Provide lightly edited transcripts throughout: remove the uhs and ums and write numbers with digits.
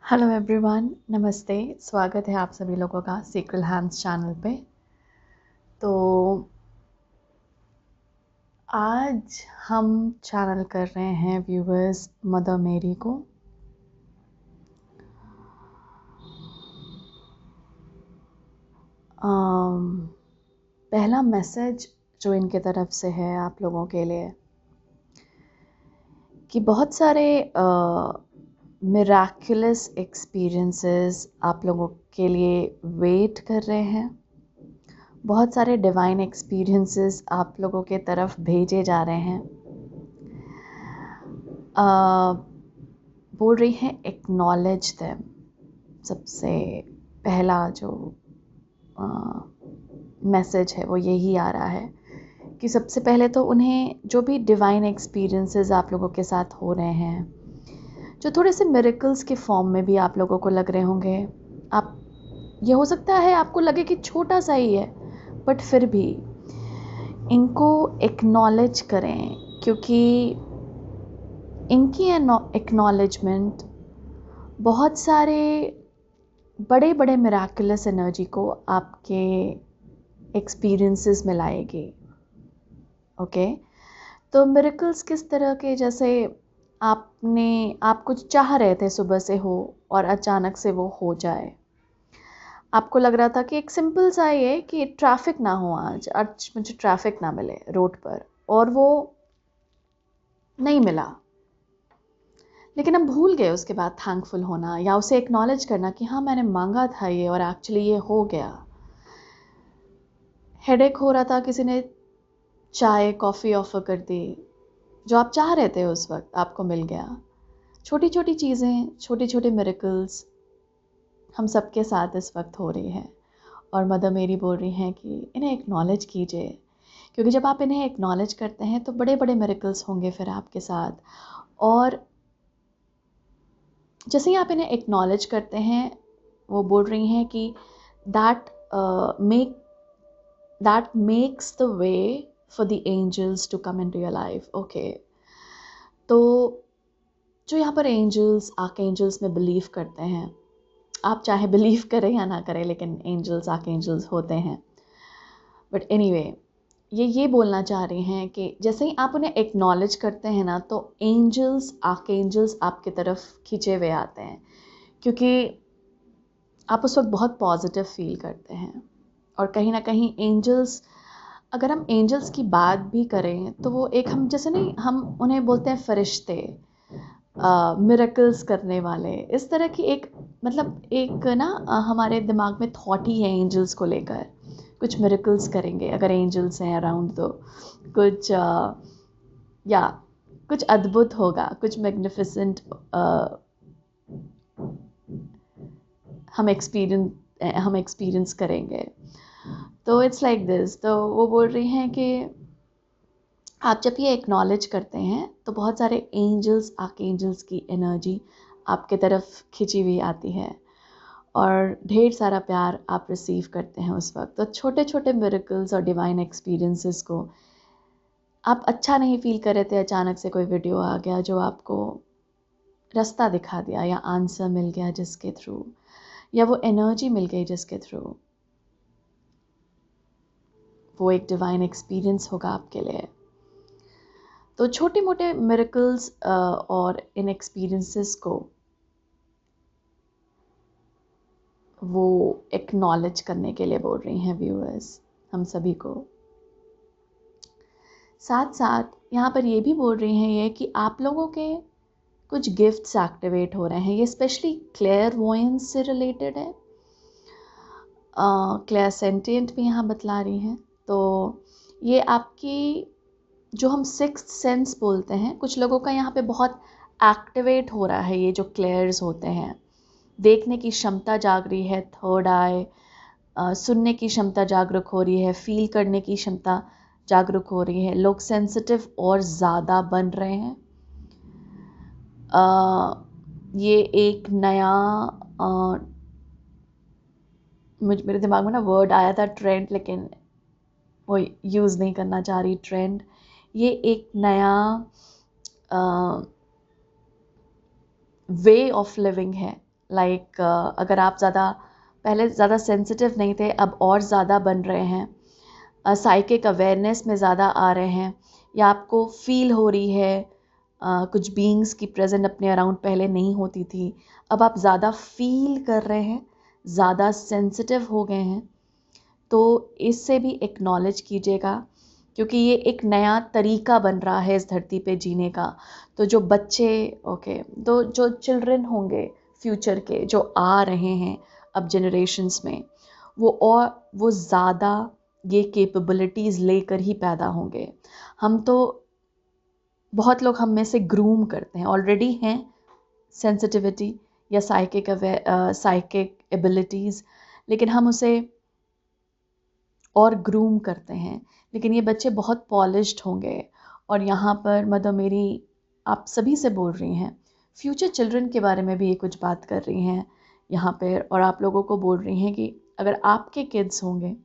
Hello everyone, नमस्ते। स्वागत है आप सभी लोगों का सीक्रेट हैंड्स चैनल पे। तो आज हम चैनल कर रहे हैं व्यूअर्स मदर मेरी को। पहला मैसेज जो इनके तरफ से है आप लोगों के लिए कि बहुत सारे मिराक्युलस एक्सपीरियंसेस आप लोगों के लिए वेट कर रहे हैं। बहुत सारे डिवाइन एक्सपीरियंसेस आप लोगों के तरफ भेजे जा रहे हैं। बोल रही हैं एक्नॉलेज देम। सबसे पहला जो मैसेज है वो यही आ रहा है कि सबसे पहले तो उन्हें जो भी डिवाइन एक्सपीरियंसेस आप लोगों के साथ हो रहे हैं, जो थोड़े से मिरेकल्स के फॉर्म में भी आप लोगों को लग रहे होंगे, आप ये हो सकता है आपको लगे कि छोटा सा ही है, बट फिर भी इनको एक्नॉलेज करें, क्योंकि इनकी एक्नॉलेजमेंट बहुत सारे बड़े बड़े मिराकुलस एनर्जी को आपके एक्सपीरियंसेस में लाएगी। ओके, तो मिरेकल्स किस तरह के, जैसे आप कुछ चाह रहे थे सुबह से हो और अचानक से वो हो जाए। आपको लग रहा था कि एक सिंपल सा ये कि ट्रैफिक ना हो, आज मुझे ट्रैफिक ना मिले रोड पर, और वो नहीं मिला। लेकिन हम भूल गए उसके बाद थैंकफुल होना या उसे एक्नॉलेज करना कि हाँ, मैंने मांगा था ये और एक्चुअली ये हो गया। हेडेक हो रहा था, किसी ने चाय कॉफ़ी ऑफ़र कर दी, जो आप चाह रहे थे उस वक्त आपको मिल गया। छोटी छोटी चीज़ें, छोटे छोटे मिरेकल्स हम सबके साथ इस वक्त हो रही हैं। और मदर मेरी बोल रही हैं कि इन्हें एक्नॉलेज कीजिए, क्योंकि जब आप इन्हें एक्नॉलेज करते हैं तो बड़े बड़े मिरेकल्स होंगे फिर आपके साथ। और जैसे ही आप इन्हें एक्नॉलेज करते हैं, वो बोल रही हैं कि that makes the way for the angels to come into your life. Okay, तो जो यहाँ पर एंजल्स आर्कएंजल्स में बिलीव करते हैं, आप चाहे बिलीव करें या ना करें, लेकिन एंजल्स आर्कएंजल्स होते हैं। बट एनीवे, ये बोलना चाह रही हैं कि जैसे ही आप उन्हें एक्नॉलेज करते हैं ना, तो एंजल्स आर्कएंजल्स आपकी तरफ खींचे हुए आते हैं, क्योंकि आप उस वक्त बहुत पॉजिटिव फील करते हैं। और कहीं ना कहीं एंजल्स, अगर हम एंजल्स की बात भी करें तो वो एक, हम जैसे नहीं, हम उन्हें बोलते हैं फरिश्ते, मिरेकल्स करने वाले, इस तरह की एक, मतलब एक ना हमारे दिमाग में थॉट ही है एंजल्स को लेकर, कुछ मिरेकल्स करेंगे अगर एंजल्स हैं अराउंड, तो कुछ या कुछ अद्भुत होगा, कुछ मैग्निफिसेंट हम एक्सपीरियंस करेंगे। तो इट्स लाइक दिस। तो वो बोल रही हैं कि आप जब ये एक्नॉलेज करते हैं तो बहुत सारे एंजल्स आर्कएंजल्स की एनर्जी आपके तरफ खिंची हुई आती है और ढेर सारा प्यार आप रिसीव करते हैं उस वक्त। तो छोटे छोटे मिरेकल्स और डिवाइन एक्सपीरियंसेस को आप अच्छा नहीं फील कर रहे थे, अचानक से कोई वीडियो आ गया जो आपको रास्ता दिखा दिया, या आंसर मिल गया जिसके थ्रू, या वो एनर्जी मिल गई जिसके थ्रू, वो एक डिवाइन एक्सपीरियंस होगा आपके लिए। तो छोटे मोटे मिरेकल्स और इन एक्सपीरियंसेस को वो एक्नॉलेज करने के लिए बोल रही हैं व्यूअर्स हम सभी को। साथ साथ यहाँ पर ये भी बोल रही हैं ये कि आप लोगों के कुछ गिफ्ट्स एक्टिवेट हो रहे हैं। ये स्पेशली क्लेयरवॉयंस से रिलेटेड है। क्लेयरसेंटिएंट भी यहाँ बतला रही हैं। तो ये आपकी, जो हम सिक्स्थ सेंस बोलते हैं, कुछ लोगों का यहाँ पे बहुत एक्टिवेट हो रहा है। ये जो क्लेयर्स होते हैं, देखने की क्षमता जाग रही है, थर्ड आई, सुनने की क्षमता जागरूक हो रही है, फील करने की क्षमता जागरूक हो रही है। लोग सेंसिटिव और ज़्यादा बन रहे हैं। ये एक नया, मेरे दिमाग में ना वर्ड आया था ट्रेंड, लेकिन वो यूज़ नहीं करना चाह रही। ट्रेंड, ये एक नया वे ऑफ लिविंग है लाइक अगर आप पहले ज़्यादा सेंसिटिव नहीं थे, अब और ज़्यादा बन रहे हैं, साइकिक अवेयरनेस में ज़्यादा आ रहे हैं, या आपको फील हो रही है कुछ बीइंग्स की प्रेजेंट अपने अराउंड पहले नहीं होती थी, अब आप ज़्यादा फील कर रहे हैं, ज़्यादा सेंसिटिव हो गए हैं, तो इससे भी एक्नॉलेज कीजिएगा, क्योंकि ये एक नया तरीका बन रहा है इस धरती पे जीने का। तो जो बच्चे तो जो चिल्ड्रन होंगे फ्यूचर के, जो आ रहे हैं अब जनरेशन्स में, वो ज़्यादा ये कैपेबिलिटीज़ लेकर ही पैदा होंगे। हम तो बहुत लोग हम में से ग्रूम करते हैं, ऑलरेडी हैं सेंसिटिविटी या साइकिक एबिलिटीज़, लेकिन हम उसे और ग्रूम करते हैं। लेकिन ये बच्चे बहुत पॉलिश्ड होंगे। और यहाँ पर मतलब मेरी आप सभी से बोल रही हैं, फ्यूचर चिल्ड्रन के बारे में भी ये कुछ बात कर रही हैं यहाँ पर, और आप लोगों को बोल रही हैं कि अगर आपके किड्स होंगे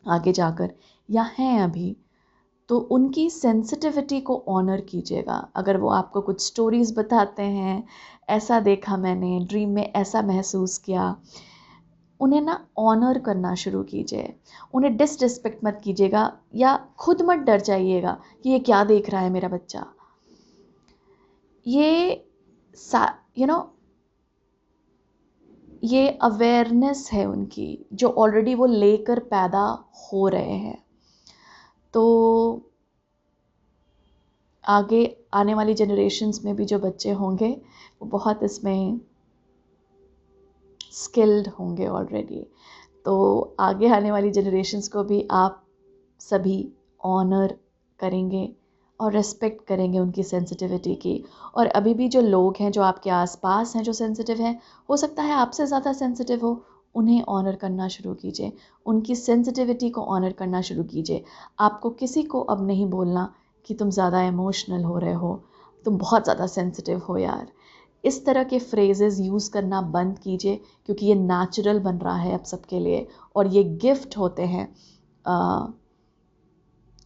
आगे जाकर या हैं अभी, तो उनकी सेंसिटिविटी को ऑनर कीजिएगा। अगर वो आपको कुछ स्टोरीज़ बताते हैं, ऐसा देखा मैंने, ड्रीम में ऐसा महसूस किया, उन्हें ना ऑनर करना शुरू कीजिए। उन्हें डिसरिस्पेक्ट मत कीजिएगा, या खुद मत डर जाइएगा कि ये क्या देख रहा है मेरा बच्चा। ये यू नो ये अवेयरनेस है उनकी, जो ऑलरेडी वो लेकर पैदा हो रहे हैं। तो आगे आने वाली जनरेशन्स में भी जो बच्चे होंगे वो बहुत इसमें स्किल्ड होंगे ऑलरेडी। तो आगे आने वाली जनरेशन्स को भी आप सभी ऑनर करेंगे और रेस्पेक्ट करेंगे उनकी सेंसिटिविटी की। और अभी भी जो लोग हैं जो आपके आसपास हैं जो सेंसिटिव हैं, हो सकता है आपसे ज़्यादा सेंसिटिव हो, उन्हें ऑनर करना शुरू कीजिए, उनकी सेंसिटिविटी को ऑनर करना शुरू कीजिए। आपको किसी को अब नहीं बोलना कि तुम ज़्यादा इमोशनल हो रहे हो, तुम बहुत ज़्यादा सेंसिटिव हो यार। इस तरह के फ्रेजेस यूज़ करना बंद कीजिए, क्योंकि ये नेचुरल बन रहा है अब सबके लिए, और ये गिफ्ट होते हैं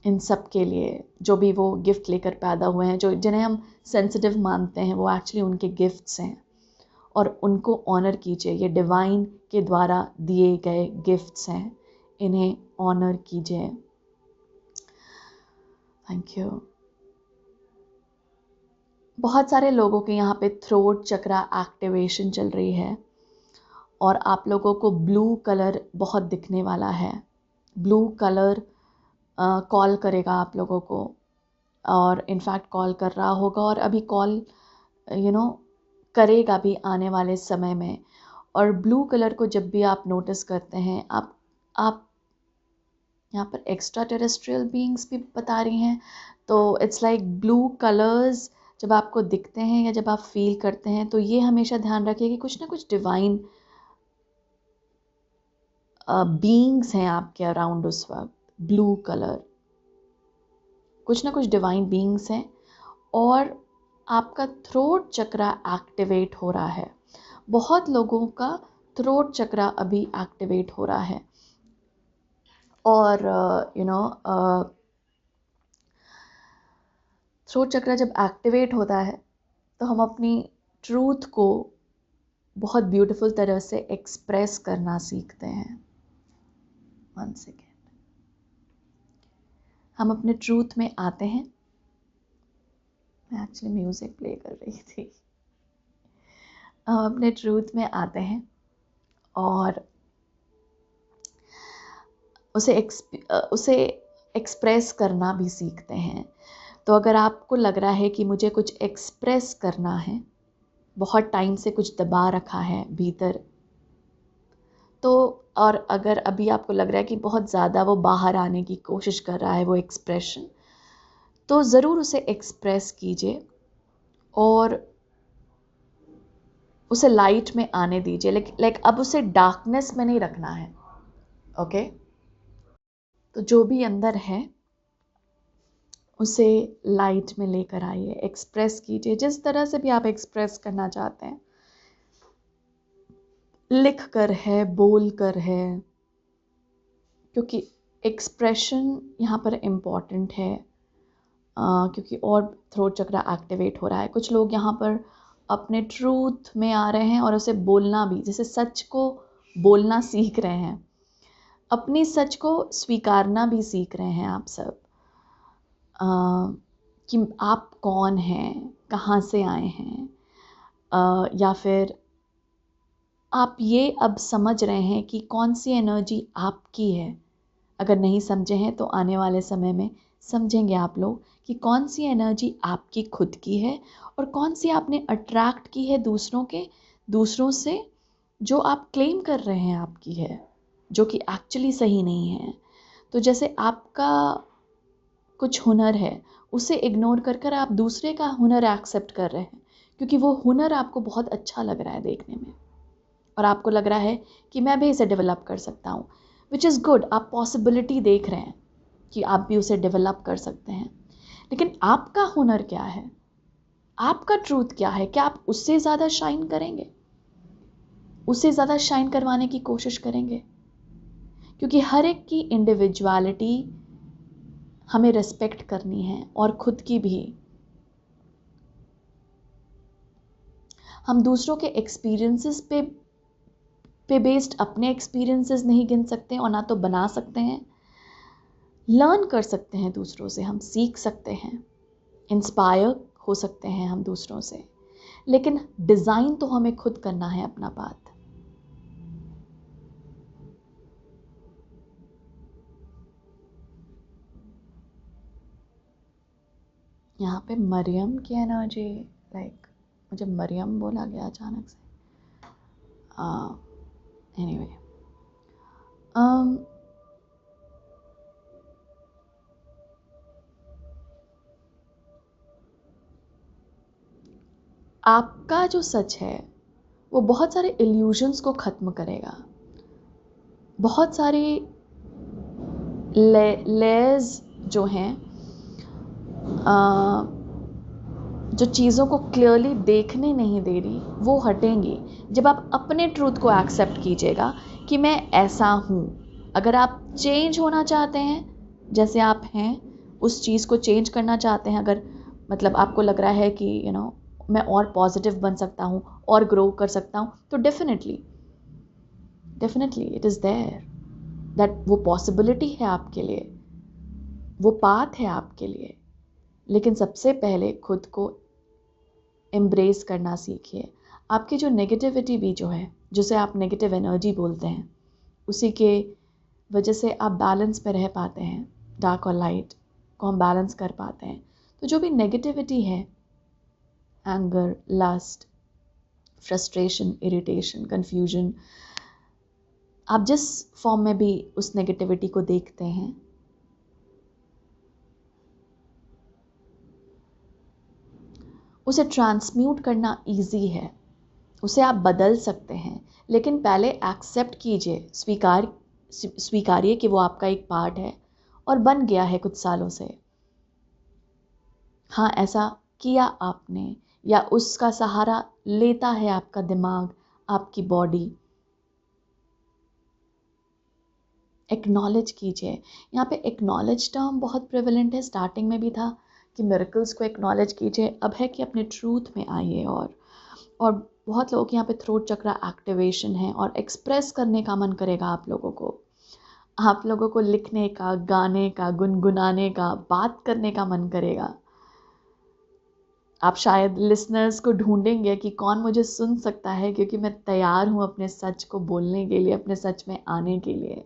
इन सब के लिए। जो भी वो गिफ्ट लेकर पैदा हुए हैं, जो जिन्हें हम सेंसिटिव मानते हैं, वो एक्चुअली उनके गिफ्ट्स हैं, और उनको ऑनर कीजिए। ये डिवाइन के द्वारा दिए गए गिफ्ट्स हैं, इन्हें ऑनर कीजिए। Thank you. बहुत सारे लोगों के यहाँ पे थ्रोट चक्रा एक्टिवेशन चल रही है, और आप लोगों को ब्लू कलर बहुत दिखने वाला है। ब्लू कलर कॉल करेगा आप लोगों को, और इनफैक्ट कॉल कर रहा होगा, और अभी कॉल करेगा भी आने वाले समय में। और ब्लू कलर को जब भी आप नोटिस करते हैं, आप यहाँ पर एक्स्ट्रा टेरेस्ट्रियल बीइंग्स भी बता रही हैं। तो इट्स लाइक ब्लू कलर्स जब आपको दिखते हैं या जब आप फील करते हैं, तो ये हमेशा ध्यान रखिए कि कुछ ना कुछ डिवाइन बीइंग्स हैं आपके अराउंड उस वक्त। ब्लू कलर, कुछ ना कुछ डिवाइन बीइंग्स हैं, और आपका थ्रोट चक्रा एक्टिवेट हो रहा है। बहुत लोगों का थ्रोट चक्रा अभी एक्टिवेट हो रहा है, और थ्रोट चक्रा जब एक्टिवेट होता है, तो हम अपनी ट्रूथ को बहुत ब्यूटीफुल तरह से एक्सप्रेस करना सीखते हैं। 1 सेकेंड, हम अपने ट्रूथ में आते हैं। मैं एक्चुअली म्यूज़िक प्ले कर रही थी। हम अपने ट्रूथ में आते हैं और उसे एक्सप्रेस करना भी सीखते हैं। तो अगर आपको लग रहा है कि मुझे कुछ एक्सप्रेस करना है, बहुत टाइम से कुछ दबा रखा है भीतर, तो और अगर अभी आपको लग रहा है कि बहुत ज़्यादा वो बाहर आने की कोशिश कर रहा है वो एक्सप्रेशन, तो ज़रूर उसे एक्सप्रेस कीजिए और उसे लाइट में आने दीजिए। लाइक अब उसे डार्कनेस में नहीं रखना है। ओके, तो जो भी अंदर है उसे लाइट में लेकर आइए, एक्सप्रेस कीजिए जिस तरह से भी आप एक्सप्रेस करना चाहते हैं। लिख कर है, बोल कर है, क्योंकि एक्सप्रेशन यहाँ पर इम्पॉर्टेंट है, क्योंकि और थ्रोट चक्रा एक्टिवेट हो रहा है। कुछ लोग यहाँ पर अपने ट्रूथ में आ रहे हैं और उसे बोलना भी, जैसे सच को बोलना सीख रहे हैं, अपनी सच को स्वीकारना भी सीख रहे हैं आप सब, कि आप कौन हैं, कहाँ से आए हैं, या फिर आप ये अब समझ रहे हैं कि कौन सी एनर्जी आपकी है। अगर नहीं समझे हैं तो आने वाले समय में समझेंगे आप लोग कि कौन सी एनर्जी आपकी खुद की है और कौन सी आपने अट्रैक्ट की है दूसरों से, जो आप क्लेम कर रहे हैं आपकी है, जो कि एक्चुअली सही नहीं है। तो जैसे आपका कुछ हुनर है, उसे इग्नोर कर आप दूसरे का हुनर एक्सेप्ट कर रहे हैं, क्योंकि वो हुनर आपको बहुत अच्छा लग रहा है देखने में और आपको लग रहा है कि मैं भी इसे डेवलप कर सकता हूँ, विच इज़ गुड। आप पॉसिबिलिटी देख रहे हैं कि आप भी उसे डेवलप कर सकते हैं। लेकिन आपका हुनर क्या है, आपका ट्रूथ क्या है? क्या आप उससे ज़्यादा शाइन करेंगे, उससे ज़्यादा शाइन करवाने की कोशिश करेंगे? क्योंकि हर एक की इंडिविजुअलिटी हमें रिस्पेक्ट करनी है और खुद की भी। हम दूसरों के एक्सपीरियंसेस पे बेस्ड अपने एक्सपीरियंसेस नहीं गिन सकते और ना तो बना सकते हैं। लर्न कर सकते हैं दूसरों से, हम सीख सकते हैं, इंस्पायर हो सकते हैं हम दूसरों से, लेकिन डिज़ाइन तो हमें खुद करना है अपना पाथ। यहाँ पे मरियम की एनर्जी, लाइक मुझे मरियम बोला गया अचानक से। एनीवे, आपका जो सच है वो बहुत सारे इल्यूजन्स को ख़त्म करेगा, बहुत सारे लेयर्स जो हैं, जो चीज़ों को क्लियरली देखने नहीं दे रही, वो हटेंगी जब आप अपने ट्रूथ को एक्सेप्ट कीजिएगा कि मैं ऐसा हूँ। अगर आप चेंज होना चाहते हैं, जैसे आप हैं, उस चीज़ को चेंज करना चाहते हैं, अगर मतलब आपको लग रहा है कि मैं और पॉजिटिव बन सकता हूँ और ग्रो कर सकता हूँ, तो definitely it is there, that वो पॉसिबिलिटी है आपके लिए, वो पाथ है आपके लिए। लेकिन सबसे पहले खुद को एम्ब्रेस करना सीखिए। आपकी जो नेगेटिविटी भी जो है, जिसे आप नेगेटिव एनर्जी बोलते हैं, उसी के वजह से आप बैलेंस में रह पाते हैं, डार्क और लाइट को हम बैलेंस कर पाते हैं। तो जो भी नेगेटिविटी है, anger, lust, frustration, irritation, confusion, आप जिस फॉर्म में भी उस नेगेटिविटी को देखते हैं, उसे ट्रांसम्यूट करना इजी है, उसे आप बदल सकते हैं। लेकिन पहले एक्सेप्ट कीजिए, स्वीकारिए कि वो आपका एक पार्ट है और बन गया है कुछ सालों से। हाँ, ऐसा किया आपने, या उसका सहारा लेता है आपका दिमाग, आपकी बॉडी। एक्नॉलेज कीजिए। यहाँ पे एक्नॉलेज टर्म बहुत प्रेवलेंट है, स्टार्टिंग में भी था कि मिरेकल्स को एक्नॉलेज कीजिए, अब है कि अपने ट्रूथ में आइए। और बहुत लोगों के यहाँ पे थ्रोट चक्रा एक्टिवेशन है और एक्सप्रेस करने का मन करेगा आप लोगों को, लिखने का, गाने का, गुनगुनाने का, बात करने का मन करेगा। आप शायद लिसनर्स को ढूंढेंगे कि कौन मुझे सुन सकता है, क्योंकि मैं तैयार हूँ अपने सच को बोलने के लिए, अपने सच में आने के लिए।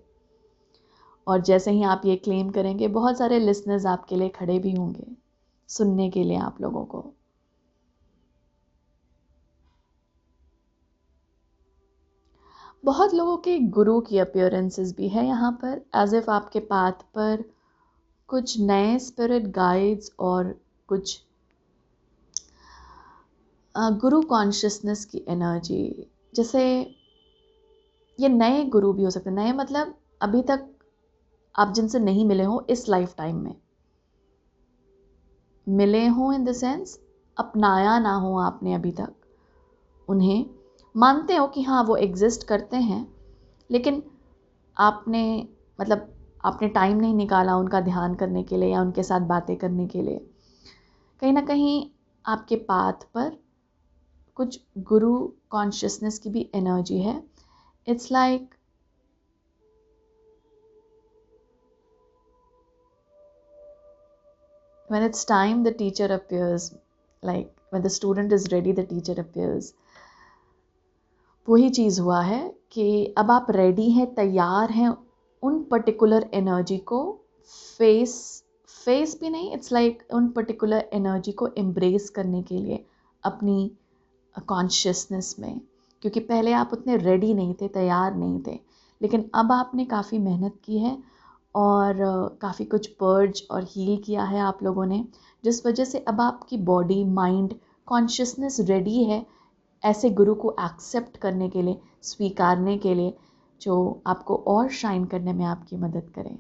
और जैसे ही आप ये क्लेम करेंगे, बहुत सारे लिसनर्स आपके लिए खड़े भी होंगे सुनने के लिए आप लोगों को। बहुत लोगों के गुरु की अपीयरेंसेस भी है यहाँ पर, एज इफ आपके पाथ पर कुछ नए स्पिरिट गाइड्स और कुछ गुरु कॉन्शियसनेस की एनर्जी, जैसे ये नए गुरु भी हो सकते हैं। नए मतलब अभी तक आप जिनसे नहीं मिले हो इस लाइफ टाइम में, मिले हों इन द सेंस अपनाया ना हो आपने अभी तक उन्हें, मानते हो कि हाँ वो एग्जिस्ट करते हैं, लेकिन आपने आपने टाइम नहीं निकाला उनका ध्यान करने के लिए या उनके साथ बातें करने के लिए। कहीं ना कहीं आपके पाथ पर कुछ गुरु कॉन्शियसनेस की भी एनर्जी है. It's like when it's time the teacher appears, like when the student is ready the teacher appears. वही चीज़ हुआ है कि अब आप रेडी हैं, तैयार हैं उन पर्टिकुलर एनर्जी को फेस भी नहीं, इट्स लाइक उन पर्टिकुलर एनर्जी को एम्ब्रेस करने के लिए अपनी कॉन्शियसनेस में. क्योंकि पहले आप उतने रेडी नहीं थे, तैयार नहीं थे, लेकिन अब आपने काफ़ी मेहनत की है और काफ़ी कुछ पर्ज और हील किया है आप लोगों ने, जिस वजह से अब आपकी बॉडी, माइंड, कॉन्शियसनेस रेडी है ऐसे गुरु को एक्सेप्ट करने के लिए, स्वीकारने के लिए, जो आपको और शाइन करने में आपकी मदद करें.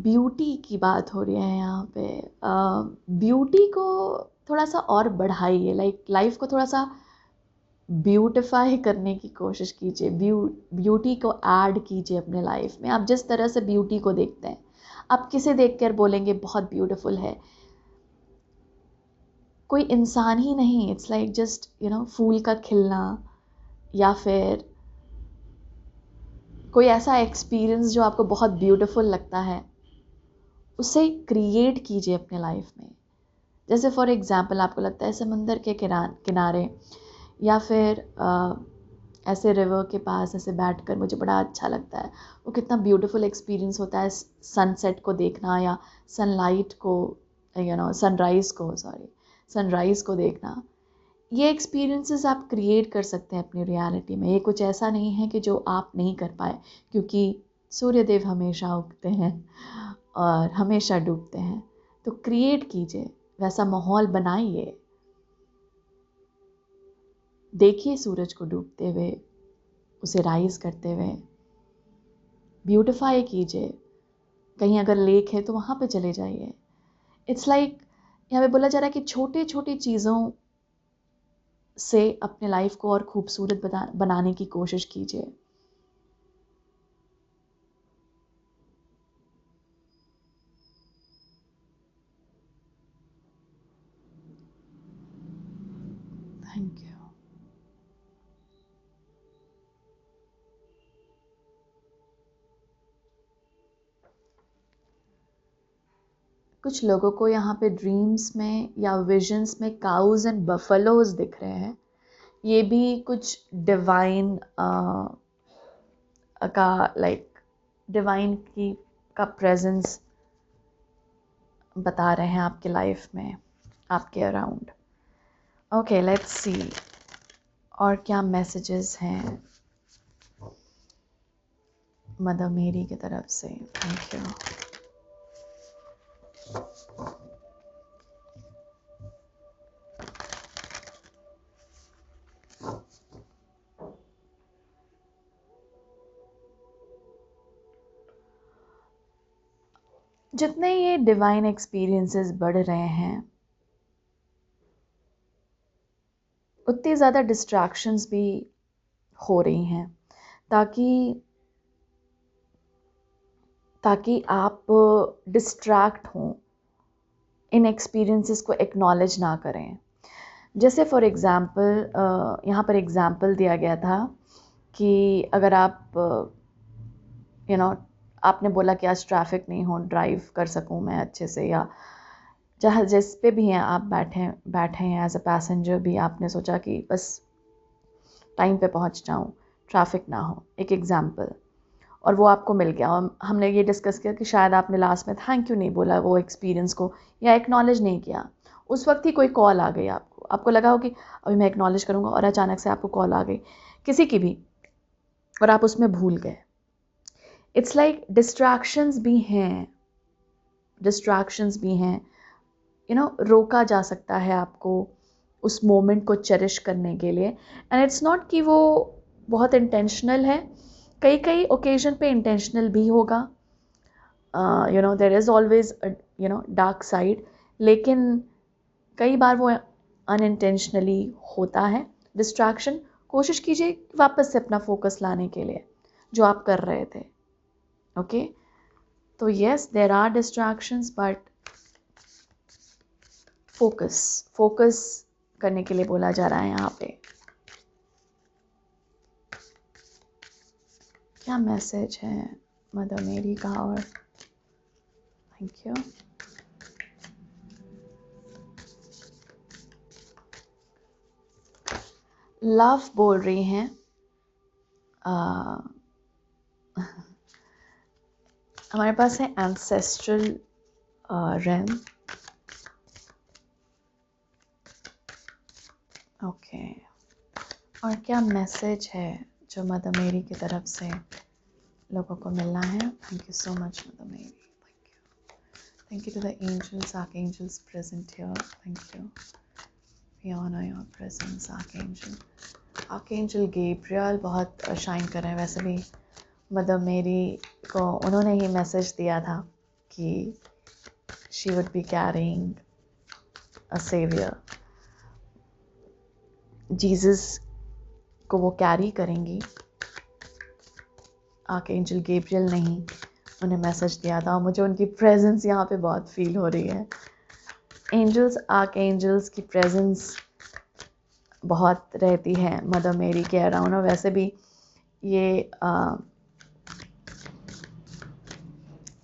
ब्यूटी की बात हो रही है यहाँ पे. ब्यूटी को थोड़ा सा और बढ़ाइए, लाइक लाइफ को थोड़ा सा ब्यूटिफाई करने की कोशिश कीजिए. ब्यूटी को ऐड कीजिए अपने लाइफ में. आप जिस तरह से ब्यूटी को देखते हैं, आप किसे देखकर बोलेंगे बहुत ब्यूटीफुल है, कोई इंसान ही नहीं, इट्स लाइक जस्ट फूल का खिलना या फिर कोई ऐसा एक्सपीरियंस जो आपको बहुत ब्यूटीफुल लगता है, उसे क्रिएट कीजिए अपने लाइफ में. जैसे फॉर एग्जांपल आपको लगता है समंदर के किनारे या फिर ऐसे रिवर के पास ऐसे बैठकर मुझे बड़ा अच्छा लगता है, वो कितना ब्यूटीफुल एक्सपीरियंस होता है सनसेट को देखना या सनलाइट को सनराइज़ को देखना. ये एक्सपीरियंसेस आप क्रिएट कर सकते हैं अपनी रियलिटी में. ये कुछ ऐसा नहीं है कि जो आप नहीं कर पाए, क्योंकि सूर्यदेव हमेशा उगते हैं और हमेशा डूबते हैं. तो क्रिएट कीजिए, वैसा माहौल बनाइए. देखिए सूरज को डूबते हुए, उसे राइज करते हुए. ब्यूटिफाई कीजिए. कहीं अगर लेक है तो वहाँ पे चले जाइए. इट्स लाइक यहाँ पे बोला जा रहा है कि छोटे छोटे चीज़ों से अपने लाइफ को और खूबसूरत बनाने की कोशिश कीजिए. Thank you. कुछ लोगों को यहाँ पे ड्रीम्स में या विजन्स में काउज एंड बफलोज दिख रहे हैं. ये भी कुछ डिवाइन का डिवाइन की का प्रेजेंस बता रहे हैं आपके लाइफ में, आपके अराउंड. ओके, लेट्स सी और क्या मैसेजेस हैं मदर मेरी की तरफ से. Thank you. जितने ये डिवाइन एक्सपीरियंसेस बढ़ रहे हैं, उतनी ज़्यादा डिस्ट्रैक्शंस भी हो रही हैं, ताकि आप डिस्ट्रैक्ट हों, इन एक्सपीरियंसेस को एक्नॉलेज ना करें. जैसे फॉर एग्ज़ाम्पल यहाँ पर एग्ज़ाम्पल दिया गया था कि अगर आप आपने बोला कि आज ट्रैफिक नहीं हो, ड्राइव कर सकूं मैं अच्छे से, या जहाँ जिस पे भी हैं आप बैठे हैं एज अ पैसेंजर भी, आपने सोचा कि बस टाइम पे पहुँच जाऊँ, ट्रैफिक ना हो, एक एग्ज़ाम्पल, और वो आपको मिल गया. और हमने ये डिस्कस किया कि शायद आपने लास्ट में थैंक यू नहीं बोला वो एक्सपीरियंस को, या एक्नॉलेज नहीं किया. उस वक्त ही कोई कॉल आ गई आपको लगा हो कि अभी मैं एक्नॉलेज करूँगा, और अचानक से आपको कॉल आ गई किसी की भी, और आप उसमें भूल गए. इट्स लाइक डिस्ट्रैक्शंस भी हैं. रोका जा सकता है आपको उस मोमेंट को चेरिश करने के लिए. एंड इट्स नॉट कि वो बहुत इंटेंशनल है, कई ओकेजन पे इंटेंशनल भी होगा. There is always dark side, लेकिन कई बार वो अनइंटेंशनली होता है डिस्ट्रैक्शन. कोशिश कीजिए वापस से अपना फोकस लाने के लिए जो आप कर रहे थे। ओके, तो yes there are distractions, but focus करने के लिए बोला जा रहा है यहाँ पे। क्या मैसेज है मदर मेरी का? और थैंक यू। लव बोल रही हैं। हमारे पास है एंसेस्ट्रल रेल्म। ओके, और क्या मैसेज है जो मदर मेरी की तरफ से लोगों को मिलना है? Thank you so much Mother Mary, thank you to the angels, archangels present here, thank you, we honour your presence archangel. Archangel Gabriel बहुत शाइन कर रहे हैं। वैसे भी मदर मेरी को उन्होंने ही मैसेज दिया था कि she would be carrying a saviour, Jesus को वो कैरी करेंगी। आर्कएंजल गैब्रियल ने ही उन्हें मैसेज दिया था, और मुझे उनकी प्रेजेंस यहाँ पे बहुत फील हो रही है। एंजल्स, आर्कएंजल्स की प्रेजेंस बहुत रहती है मदर मेरी के अराउंड, और वैसे भी ये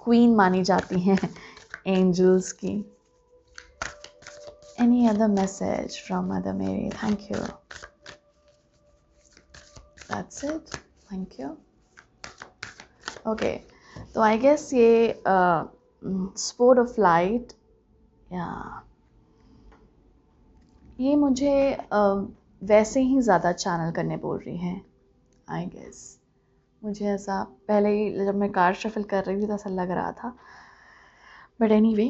क्वीन मानी जाती हैं एंजल्स की। Any other message from Mother Mary? Thank you, that's it, thank you. Okay, तो आई गेस ये स्पोर्ट ऑफ लाइट, या ये मुझे वैसे ही ज़्यादा चैनल करने बोल रही हैं आई गेस। मुझे ऐसा पहले ही जब मैं कार्ड शफल कर रही थी तो ऐसा लग रहा था, बट एनीवे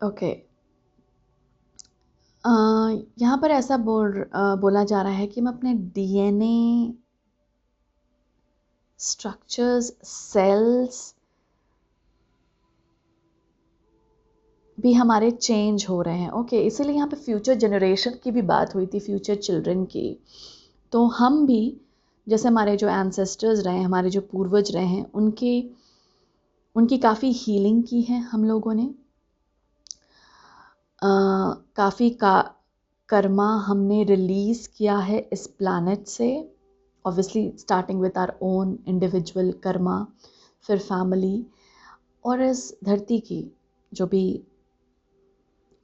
ओके। यहाँ पर ऐसा बोला जा रहा है कि हम अपने डीएनए स्ट्रक्चर्स, सेल्स भी हमारे चेंज हो रहे हैं। ओके, इसीलिए यहाँ पे फ्यूचर जनरेशन की भी बात हुई थी, फ्यूचर चिल्ड्रन की। तो हम भी जैसे हमारे जो एंसेस्टर्स रहे हैं, हमारे जो पूर्वज रहे हैं, उनकी काफ़ी हीलिंग की है हम लोगों ने। काफ़ी कर्मा हमने रिलीज़ किया है इस प्लैनेट से, obviously starting with our own individual karma, फिर फैमिली, और इस धरती की जो भी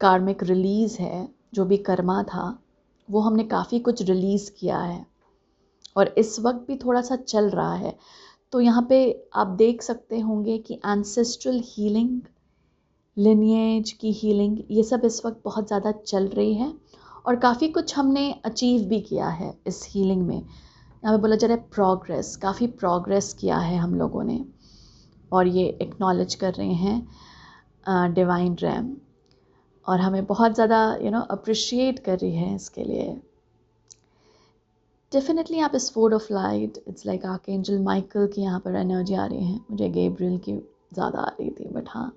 कार्मिक रिलीज़ है, जो भी कर्मा था, वो हमने काफ़ी कुछ रिलीज़ किया है, और इस वक्त भी थोड़ा सा चल रहा है। तो यहाँ पे आप देख सकते होंगे कि एंसेस्ट्रल हीलिंग, लिनिएज की हीलिंग, ये सब इस वक्त बहुत ज़्यादा चल रही है, और काफ़ी कुछ हमने अचीव भी किया है इस हीलिंग में। यहाँ पे बोला जा रहा है प्रोग्रेस, काफ़ी प्रोग्रेस किया है हम लोगों ने, और ये एक्नॉलेज कर रहे हैं डिवाइन रैम, और हमें बहुत ज़्यादा अप्रिशिएट कर रही है इसके लिए। डेफिनेटली यहाँ पे sport of light, it's like archangel Michael की यहाँ पर एनर्जी आ रही है। मुझे गैब्रियल की ज़्यादा आ रही थी, बट हाँ,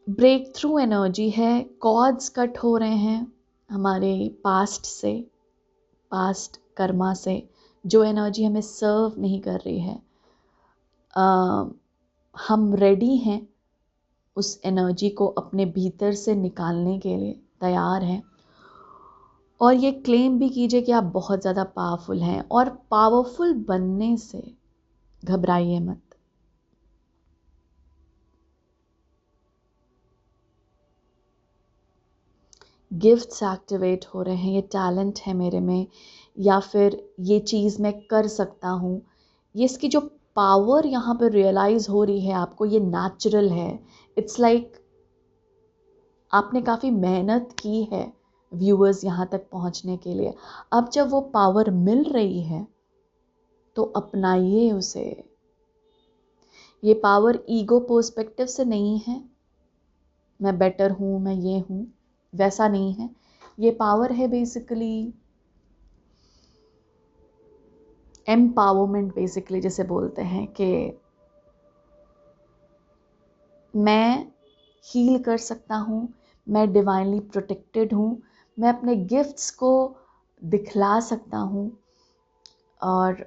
ब्रेक थ्रू एनर्जी है। कॉर्ड्स कट हो रहे हैं हमारे पास्ट से, पास्ट कर्मा से, जो एनर्जी हमें सर्व नहीं कर रही है। हम रेडी हैं उस एनर्जी को अपने भीतर से निकालने के लिए, तैयार हैं। और ये क्लेम भी कीजिए कि आप बहुत ज़्यादा पावरफुल हैं, और पावरफुल बनने से घबराइए मत। गिफ्ट्स एक्टिवेट हो रहे हैं, ये टैलेंट है मेरे में, या फिर ये चीज़ मैं कर सकता हूँ, ये इसकी जो पावर यहाँ पर रियलाइज़ हो रही है आपको, ये नेचुरल है। इट्स लाइक आपने काफ़ी मेहनत की है व्यूअर्स यहाँ तक पहुँचने के लिए। अब जब वो पावर मिल रही है तो अपनाइए उसे। ये पावर ईगो पर्सपेक्टिव से नहीं है, मैं बेटर हूँ, मैं ये हूँ, वैसा नहीं है। ये पावर है बेसिकली एम्पावरमेंट, बेसिकली जिसे बोलते हैं कि मैं हील कर सकता हूँ, मैं डिवाइनली प्रोटेक्टेड हूँ, मैं अपने गिफ्ट्स को दिखला सकता हूँ और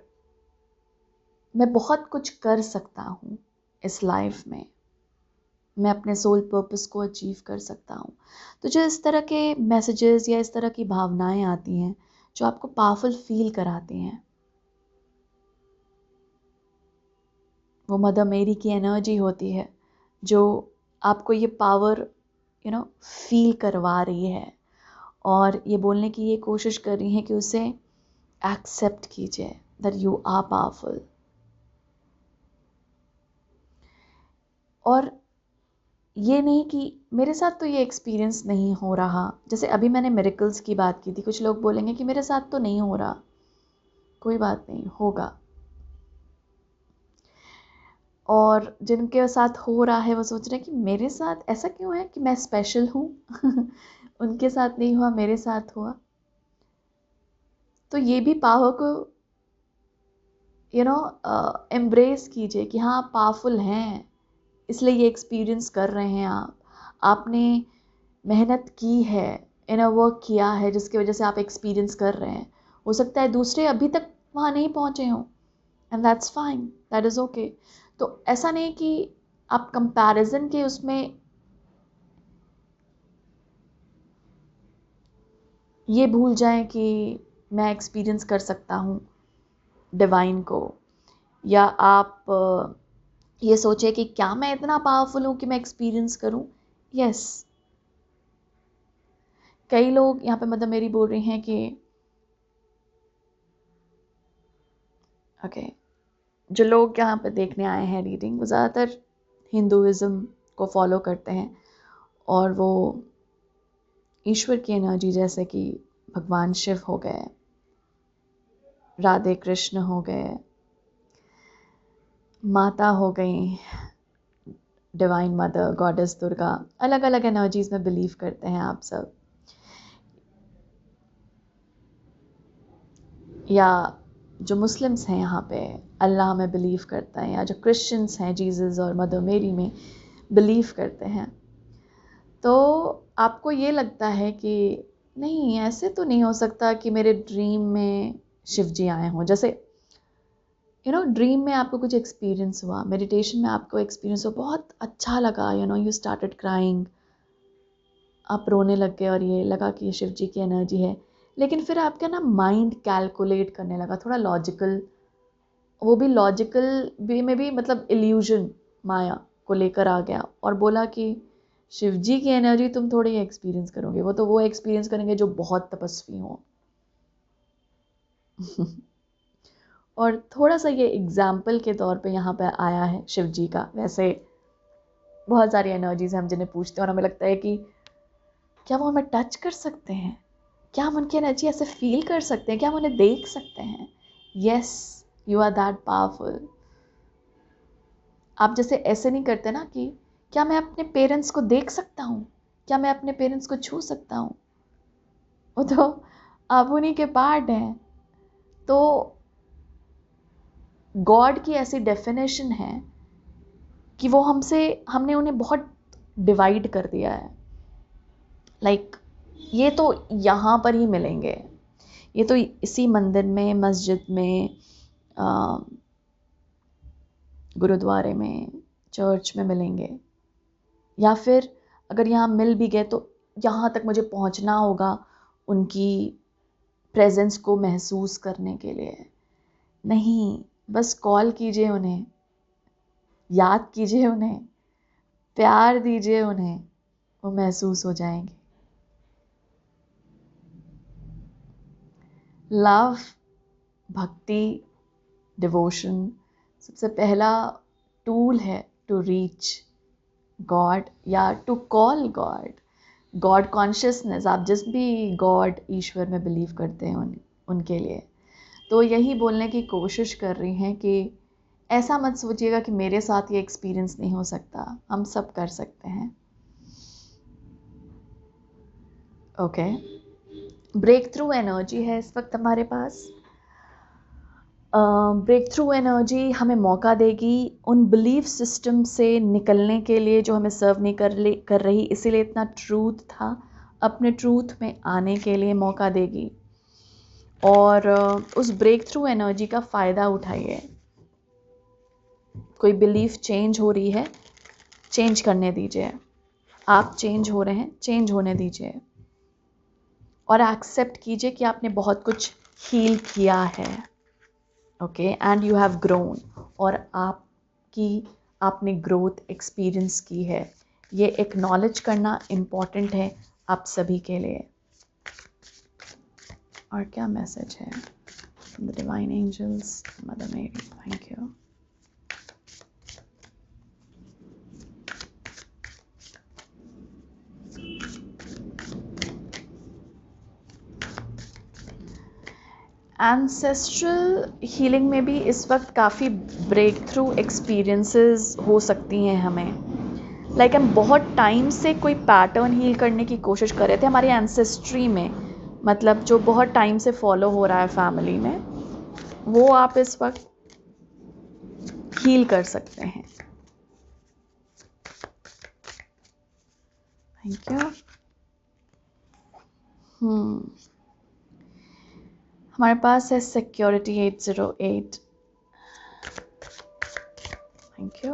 मैं बहुत कुछ कर सकता हूँ इस लाइफ में, मैं अपने सोल पर्पस को अचीव कर सकता हूँ। तो जो इस तरह के मैसेजेस या इस तरह की भावनाएं आती हैं जो आपको पावरफुल फील कराती हैं, वो मदर मेरी की एनर्जी होती है जो आपको ये पावर फील करवा रही है और ये बोलने की ये कोशिश कर रही है कि उसे एक्सेप्ट कीजिए दैट यू आर पावरफुल। और ये नहीं कि मेरे साथ तो ये एक्सपीरियंस नहीं हो रहा, जैसे अभी मैंने मिरेकल्स की बात की थी, कुछ लोग बोलेंगे कि मेरे साथ तो नहीं हो रहा, कोई बात नहीं, होगा। और जिनके साथ हो रहा है वो सोच रहे हैं कि मेरे साथ ऐसा क्यों है कि मैं स्पेशल हूँ उनके साथ नहीं हुआ, मेरे साथ हुआ। तो ये भी पावर को एम्ब्रेस कीजिए कि हाँ आप पावरफुल हैं, इसलिए ये एक्सपीरियंस कर रहे हैं आपने मेहनत की है, इनर वर्क किया है जिसकी वजह से आप एक्सपीरियंस कर रहे हैं। हो सकता है दूसरे अभी तक वहाँ नहीं पहुँचे हों, and that's fine, that is okay. तो ऐसा नहीं कि आप कंपैरिजन के उसमें ये भूल जाएं कि मैं एक्सपीरियंस कर सकता हूँ डिवाइन को, या आप ये सोचे कि क्या मैं इतना पावरफुल हूँ कि मैं एक्सपीरियंस करूँ। यस, कई लोग यहाँ पे मतलब मेरी बोल रही हैं कि ओके, जो लोग यहाँ पे देखने आए हैं रीडिंग, वो ज़्यादातर हिंदुइज़्म को फॉलो करते हैं और वो ईश्वर की एनर्जी जैसे कि भगवान शिव हो गए, राधे कृष्ण हो गए, माता हो गई, डिवाइन मदर, गॉडेस दुर्गा, अलग अलग एनर्जीज में बिलीव करते हैं आप सब। या जो मुस्लिम्स हैं यहाँ पे अल्लाह में बिलीव करते हैं, या जो क्रिश्चियंस हैं जीसस और मदर मेरी में बिलीव करते हैं। तो आपको ये लगता है कि नहीं, ऐसे तो नहीं हो सकता कि मेरे ड्रीम में शिव जी आए हों। जैसे ड्रीम में आपको कुछ एक्सपीरियंस हुआ, मेडिटेशन में आपको एक्सपीरियंस हुआ, बहुत अच्छा लगा, यू स्टार्टेड क्राइंग, आप रोने लग गए और ये लगा कि ये शिव जी की एनर्जी है। लेकिन फिर आपका ना माइंड कैलकुलेट करने लगा, थोड़ा लॉजिकल, वो भी लॉजिकल वे में भी, मतलब इल्यूजन माया को लेकर आ गया और बोला कि शिव जी की एनर्जी तुम थोड़ी एक्सपीरियंस करोगे, वो तो वो एक्सपीरियंस करेंगे जो बहुत तपस्वी हों और थोड़ा सा ये एग्जाम्पल के तौर पे यहाँ पे आया है शिव जी का। वैसे बहुत सारी एनर्जीज हैं हम जिन्हें पूछते हैं और हमें लगता है कि क्या वो हमें टच कर सकते हैं, क्या हम उनकी एनर्जी ऐसे फील कर सकते हैं, क्या हम उन्हें देख सकते हैं। Yes, you are that powerful. आप जैसे ऐसे नहीं करते ना कि क्या मैं अपने पेरेंट्स को देख सकता हूँ, क्या मैं अपने पेरेंट्स को छू सकता हूँ, वो तो आप उन्हीं के पार्ट हैं। तो गॉड की ऐसी डेफिनेशन है कि वो हमने उन्हें बहुत डिवाइड कर दिया है। लाइक ये तो यहाँ पर ही मिलेंगे, ये तो इसी मंदिर में, मस्जिद में, गुरुद्वारे में, चर्च में मिलेंगे, या फिर अगर यहाँ मिल भी गए तो यहाँ तक मुझे पहुँचना होगा उनकी प्रेजेंस को महसूस करने के लिए। नहीं, बस कॉल कीजिए उन्हें, याद कीजिए उन्हें, प्यार दीजिए उन्हें, वो महसूस हो जाएंगे। लव, भक्ति, डिवोशन सबसे पहला टूल है टू रीच गॉड या to call God. God consciousness, आप जिस भी गॉड ईश्वर में बिलीव करते हैं उनके लिए तो यही बोलने की कोशिश कर रही हैं कि ऐसा मत सोचिएगा कि मेरे साथ ये एक्सपीरियंस नहीं हो सकता, हम सब कर सकते हैं। ओके, ब्रेक थ्रू एनर्जी है इस वक्त हमारे पास ब्रेक थ्रू एनर्जी हमें मौका देगी उन बिलीफ सिस्टम से निकलने के लिए जो हमें सर्व नहीं कर रही, इसीलिए इतना ट्रूथ था, अपने ट्रूथ में आने के लिए मौका देगी। और उस ब्रेक थ्रू एनर्जी का फ़ायदा उठाइए। कोई बिलीफ चेंज हो रही है, चेंज करने दीजिए। आप चेंज हो रहे हैं, चेंज होने दीजिए। और एक्सेप्ट कीजिए कि आपने बहुत कुछ हील किया है, okay, and you have grown, और आपने ग्रोथ एक्सपीरियंस की है। ये एक्नॉलेज करना इम्पॉर्टेंट है आप सभी के लिए। और क्या मैसेज है the divine angels, mother Mary, thank you. Ancestral healing में भी इस वक्त काफ़ी ब्रेक थ्रू एक्सपीरियंसेस हो सकती हैं हमें। लाइक हम बहुत टाइम से कोई पैटर्न हील करने की कोशिश कर रहे थे हमारी एंसेस्ट्री में, मतलब जो बहुत टाइम से फॉलो हो रहा है फैमिली में, वो आप इस वक्त हील कर सकते हैं। Thank you. हमारे पास है security 808, thank you.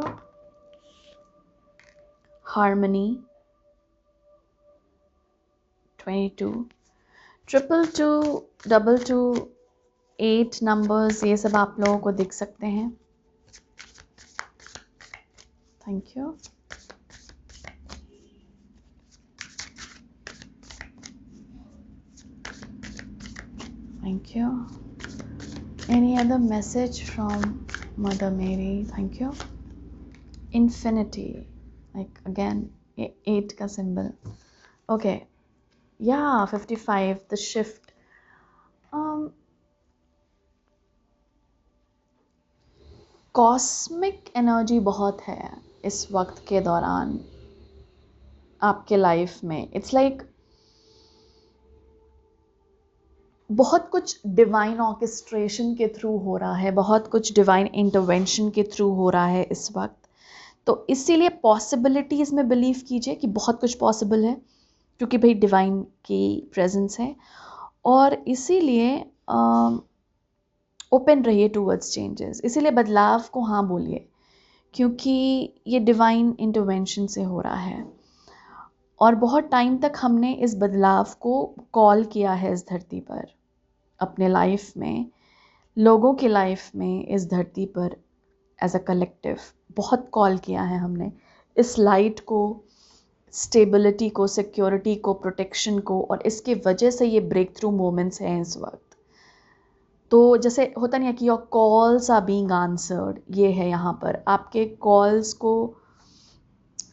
Harmony 22, 222, 222, 8 numbers, ये सब आप लोगों को दिख सकते हैं। Thank you. Thank you. Any other message from Mother Mary? Thank you. Infinity, like again, 8 का symbol. Okay. Yeah, 55, the shift. Cosmic energy बहुत है इस वक्त के दौरान आपके लाइफ में। It's like बहुत कुछ डिवाइन ऑर्केस्ट्रेशन के थ्रू हो रहा है, बहुत कुछ डिवाइन इंटरवेंशन के थ्रू हो रहा है इस वक्त। तो इसीलिए पॉसिबिलिटीज़ में बिलीव कीजिए कि बहुत कुछ पॉसिबल है, क्योंकि भाई डिवाइन की प्रेजेंस है। और इसीलिए ओपन रहिए टूवर्ड्स चेंजेस, इसीलिए बदलाव को हाँ बोलिए, क्योंकि ये डिवाइन इंटरवेंशन से हो रहा है। और बहुत टाइम तक हमने इस बदलाव को कॉल किया है इस धरती पर, अपने लाइफ में, लोगों की लाइफ में, इस धरती पर एज अ कलेक्टिव बहुत कॉल किया है हमने इस लाइट को, स्टेबिलिटी को, सिक्योरिटी को, प्रोटेक्शन को, और इसके वजह से ये ब्रेक थ्रू मोमेंट्स हैं इस वक्त। तो जैसे होता नहीं है कि your calls are being answered, ये है यहाँ पर आपके कॉल्स को,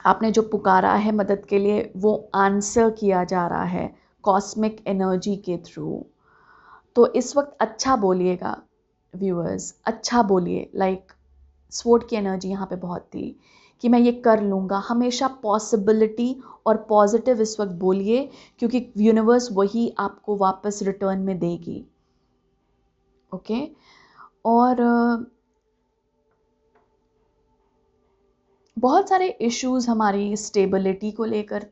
आपने जो पुकारा है मदद के लिए, वो आंसर किया जा रहा है कॉस्मिक एनर्जी के थ्रू। तो इस वक्त अच्छा बोलिएगा व्यूअर्स, अच्छा बोलिए। लाइक स्वॉर्ड की एनर्जी यहाँ पे बहुत थी कि मैं ये कर लूँगा, हमेशा पॉसिबिलिटी और पॉजिटिव इस वक्त बोलिए, क्योंकि यूनिवर्स वही आपको वापस रिटर्न में देगी, ओके। और बहुत सारे इश्यूज हमारी स्टेबिलिटी को लेकर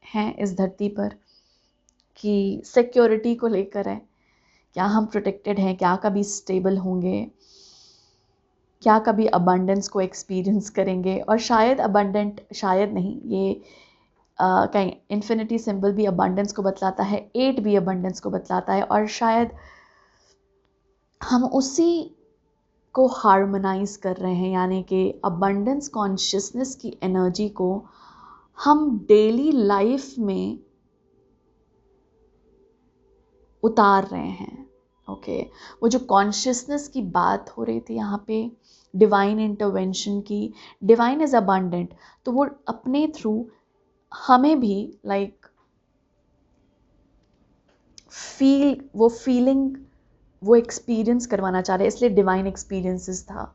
हैं इस धरती पर, कि सिक्योरिटी को लेकर है, क्या हम प्रोटेक्टेड हैं, क्या कभी स्टेबल होंगे, क्या कभी अबंडेंस को एक्सपीरियंस करेंगे। और शायद अबंडेंट, शायद नहीं, ये कहीं इन्फिनिटी सिंबल भी अबंडेंस को बतलाता है, 8 भी अबंडेंस को बतलाता है, और शायद हम उसी को हार्मोनाइज कर रहे हैं, यानी कि अबंडेंस कॉन्शियसनेस की एनर्जी को हम डेली लाइफ में उतार रहे हैं, ओके। वो जो कॉन्शियसनेस की बात हो रही थी यहाँ पे, डिवाइन इंटरवेंशन की, डिवाइन इज अबंडेंट, तो वो अपने थ्रू हमें भी लाइक वो फीलिंग, वो एक्सपीरियंस करवाना चाह रहे हैं। इसलिए डिवाइन एक्सपीरियंसेस था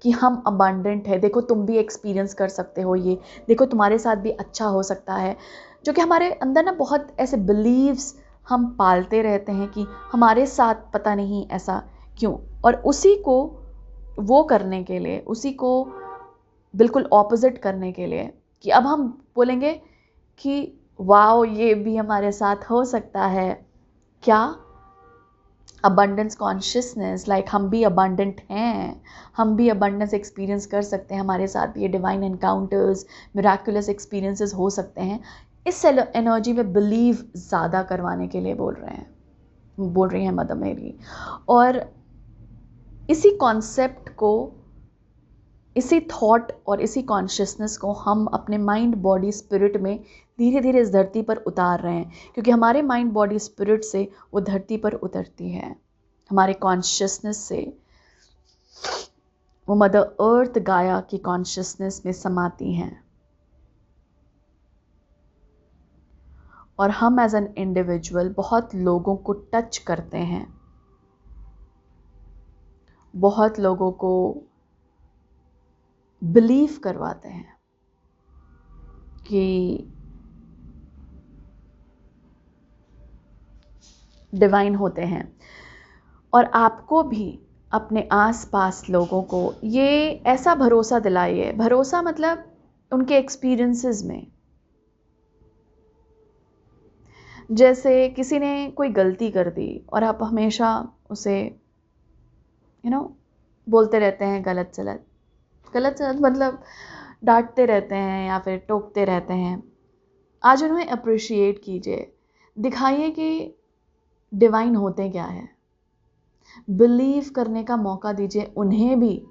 कि हम अबंडेंट है, देखो तुम भी एक्सपीरियंस कर सकते हो, ये देखो तुम्हारे साथ भी अच्छा हो सकता है। जो कि हमारे अंदर ना बहुत ऐसे बिलीव्स हम पालते रहते हैं कि हमारे साथ पता नहीं ऐसा क्यों? और उसी को वो करने के लिए, उसी को बिल्कुल ऑपोजिट करने के लिए कि अब हम बोलेंगे कि वाओ ये भी हमारे साथ हो सकता है। क्या? अबंडेंस कॉन्शियसनेस, लाइक हम भी अबंडेंट हैं, हम भी अबंडेंस एक्सपीरियंस कर सकते हैं, हमारे साथ भी ये डिवाइन एनकाउंटर्स, मिराकुलस एक्सपीरियंसेस हो सकते हैं। इस एनर्जी में बिलीव ज़्यादा करवाने के लिए बोल रही हैं मदर मेरी। और इसी कॉन्सेप्ट को, इसी थॉट और इसी कॉन्शियसनेस को हम अपने माइंड बॉडी स्पिरिट में धीरे धीरे इस धरती पर उतार रहे हैं, क्योंकि हमारे माइंड बॉडी स्पिरिट से वो धरती पर उतरती है, हमारे कॉन्शियसनेस से वो मदर अर्थ गाया की कॉन्शियसनेस में समाती हैं। और हम एज एन इंडिविजुअल बहुत लोगों को टच करते हैं, बहुत लोगों को बिलीव करवाते हैं कि डिवाइन होते हैं। और आपको भी अपने आसपास लोगों को ये ऐसा भरोसा दिलाइए, भरोसा मतलब उनके एक्सपीरियंसेस में। जैसे किसी ने कोई गलती कर दी और आप हमेशा उसे बोलते रहते हैं गलत सलत, गलत सलत मतलब डांटते रहते हैं या फिर टोकते रहते हैं। आज उन्हें अप्रिशिएट कीजिए, दिखाइए कि डिवाइन होते क्या है, बिलीव करने का मौका दीजिए उन्हें भी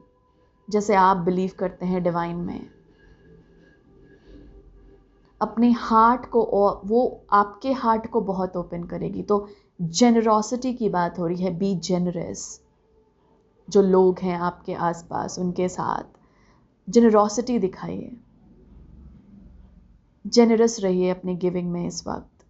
जैसे आप बिलीव करते हैं डिवाइन में। अपने हार्ट को, और वो आपके हार्ट को बहुत ओपन करेगी। तो जेनरॉसिटी की बात हो रही है, बी जेनरस। जो लोग हैं आपके आसपास उनके साथ जेनरॉसिटी दिखाइए, जेनरस रहिए अपने गिविंग में इस वक्त,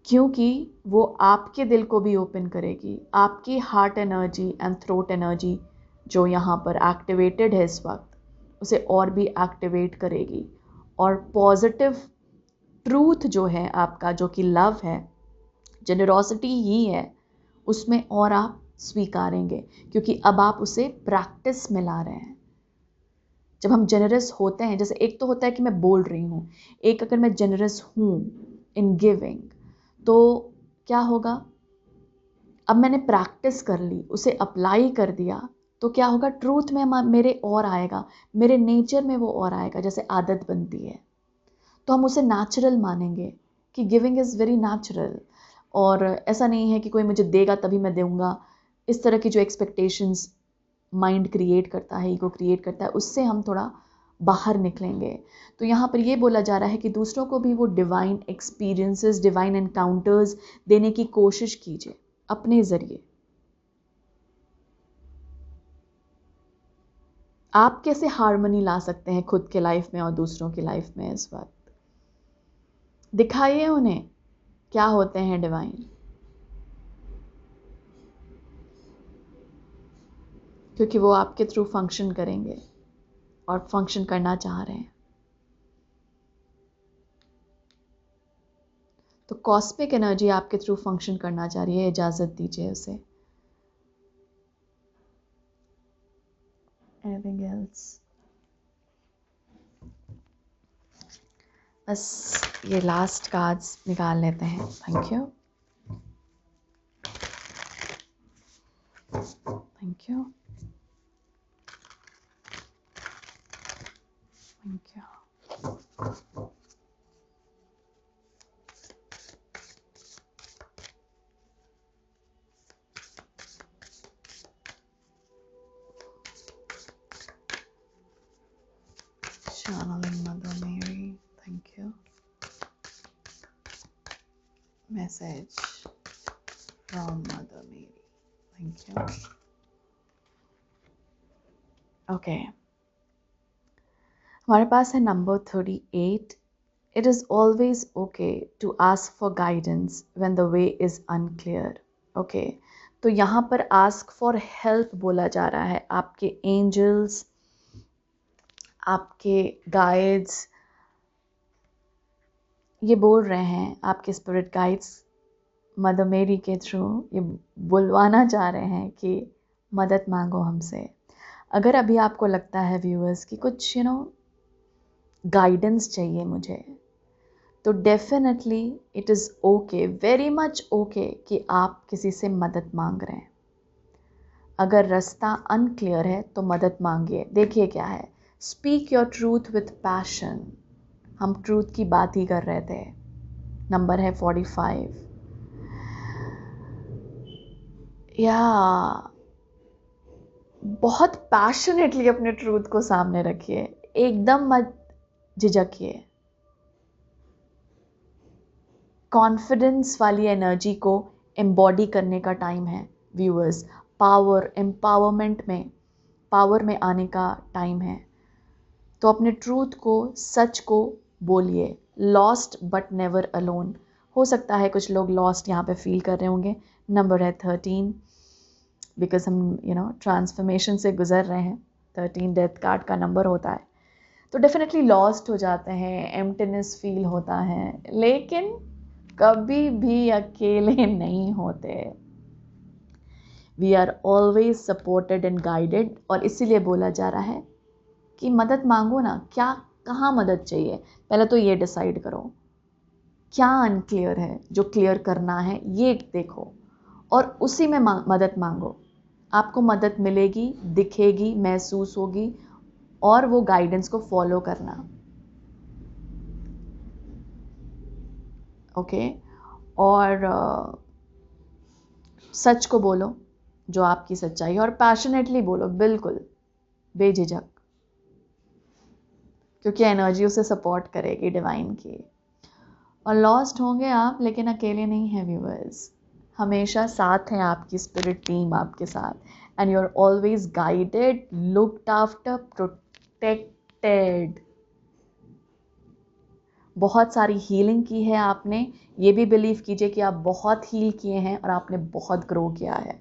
क्योंकि वो आपके दिल को भी ओपन करेगी। आपकी heart energy and throat energy जो यहाँ पर एक्टिवेटेड है इस वक्त, उसे और भी एक्टिवेट करेगी। और पॉजिटिव ट्रूथ जो है आपका, जो कि लव है, जेनरॉसिटी ही है, उसमें और आप स्वीकारेंगे, क्योंकि अब आप उसे प्रैक्टिस में ला रहे हैं। जब हम जेनरस होते हैं, जैसे एक तो होता है कि मैं बोल रही हूँ, एक अगर मैं जेनरस हूँ इन गिविंग, तो क्या होगा? अब मैंने प्रैक्टिस कर ली, उसे अप्लाई कर दिया, तो क्या होगा? ट्रूथ में मेरे और आएगा, मेरे नेचर में वो और आएगा, जैसे आदत बनती है। तो हम उसे नेचुरल मानेंगे कि गिविंग इज़ वेरी नेचुरल। और ऐसा नहीं है कि कोई मुझे देगा तभी मैं दूंगा, इस तरह की जो एक्सपेक्टेशंस माइंड क्रिएट करता है, ईगो क्रिएट करता है, उससे हम थोड़ा बाहर निकलेंगे। तो यहाँ पर ये बोला जा रहा है कि दूसरों को भी वो डिवाइन एक्सपीरियंसेस, डिवाइन एनकाउंटर्स देने की कोशिश कीजिए अपने ज़रिए। आप कैसे हार्मनी ला सकते हैं खुद के लाइफ में और दूसरों की लाइफ में इस वक्त? दिखाइए उन्हें क्या होते हैं डिवाइन, क्योंकि वो आपके थ्रू फंक्शन करेंगे और फंक्शन करना चाह रहे हैं। तो कॉस्मिक एनर्जी आपके थ्रू फंक्शन करना चाह रही है, इजाज़त दीजिए उसे। Anything else? बस ये लास्ट कार्ड्स निकाल लेते हैं। Thank you, thank you, thank you. Channeling Mother Mary, thank you. Message from Mother Mary, thank you. Okay. हमारे पास है number 38. It is always okay to ask for guidance when the way is unclear. Okay. तो यहाँ पर ask for help बोला जा रहा है। आपके angels, आपके guides ये बोल रहे हैं, आपके spirit guides मदर मेरी के थ्रू ये बुलवाना चाह रहे हैं कि मदद मांगो हमसे। अगर अभी आपको लगता है व्यूअर्स कि कुछ गाइडेंस चाहिए मुझे, तो definitely it is okay, very much okay कि आप किसी से मदद मांग रहे हैं। अगर रास्ता अनक्लियर है तो मदद मांगिए। देखिए क्या है, speak your truth with passion. हम ट्रूथ की बात ही कर रहे थे। नंबर है 45। या बहुत पैशनेटली अपने ट्रूथ को सामने रखिए, एकदम मत झिझकिए। कॉन्फिडेंस वाली एनर्जी को एम्बॉडी करने का टाइम है व्यूअर्स। पावर में आने का टाइम है। तो अपने ट्रूथ को, सच को बोलिए। Lost but never alone. हो सकता है कुछ लोग लॉस्ट यहाँ पे फील कर रहे होंगे। नंबर है 13, बिकॉज हम ट्रांसफॉर्मेशन से गुजर रहे हैं। 13 डेथ कार्ड का नंबर होता है, तो डेफिनेटली लॉस्ट हो जाते हैं, एम्प्टीनेस फील होता है, लेकिन कभी भी अकेले नहीं होते। We are always supported and guided. और इसीलिए बोला जा रहा है कि मदद मांगो ना। क्या, कहाँ मदद चाहिए, पहले तो ये डिसाइड करो क्या अनक्लियर है, जो क्लियर करना है ये देखो, और उसी में मदद मांगो। आपको मदद मिलेगी, दिखेगी, महसूस होगी, और वो गाइडेंस को फॉलो करना। ओके। और सच को बोलो, जो आपकी सच्चाई है, और पैशनेटली बोलो, बिल्कुल बेझिझक, क्योंकि एनर्जी उसे सपोर्ट करेगी डिवाइन की। और लॉस्ट होंगे आप, लेकिन अकेले नहीं हैं व्यूअर्स। हमेशा साथ हैं आपकी स्पिरिट टीम आपके साथ, and you are always guided, looked after, protected. बहुत सारी हीलिंग की है आपने। ये भी बिलीव कीजिए कि आप बहुत हील किए हैं और आपने बहुत ग्रो किया है,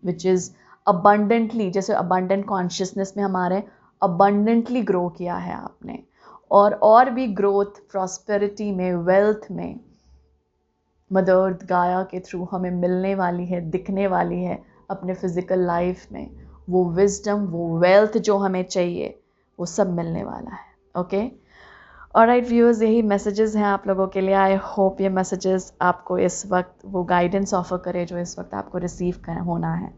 विच इज़ अबंडेंटली, जैसे अबंडेंट कॉन्शियसनेस में हमारे अबंडेंटली ग्रो किया है आपने। और भी ग्रोथ, प्रॉस्पेरिटी में, वेल्थ में मदर अर्थ गाया के थ्रू हमें मिलने वाली है, दिखने वाली है अपने फिजिकल लाइफ में। वो विजडम, वो वेल्थ जो हमें चाहिए, वो सब मिलने वाला है। ओके, ऑलराइट व्यूअर्स, यही मैसेजेस हैं आप लोगों के लिए। आई होप ये मैसेजेस आपको इस वक्त वो गाइडेंस ऑफर करे जो इस वक्त आपको रिसीव होना है।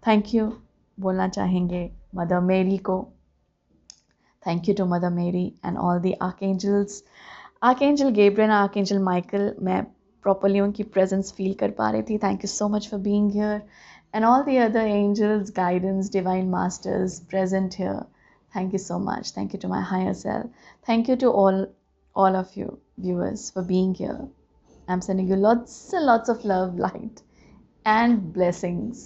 थैंक यू बोलना चाहेंगे मदर मेरी को। Thank you to mother Mary and all the archangels, archangel Gabriel, archangel Michael. मैं प्रॉपरली उनकी प्रेजेंस फील कर पा रही थी। Thank you so much for being here, and all the other angels, guidance, divine masters present here. Thank you so much. Thank you to my higher self. Thank you to all of you viewers for being here. I'm sending you lots and lots of love, light, and blessings.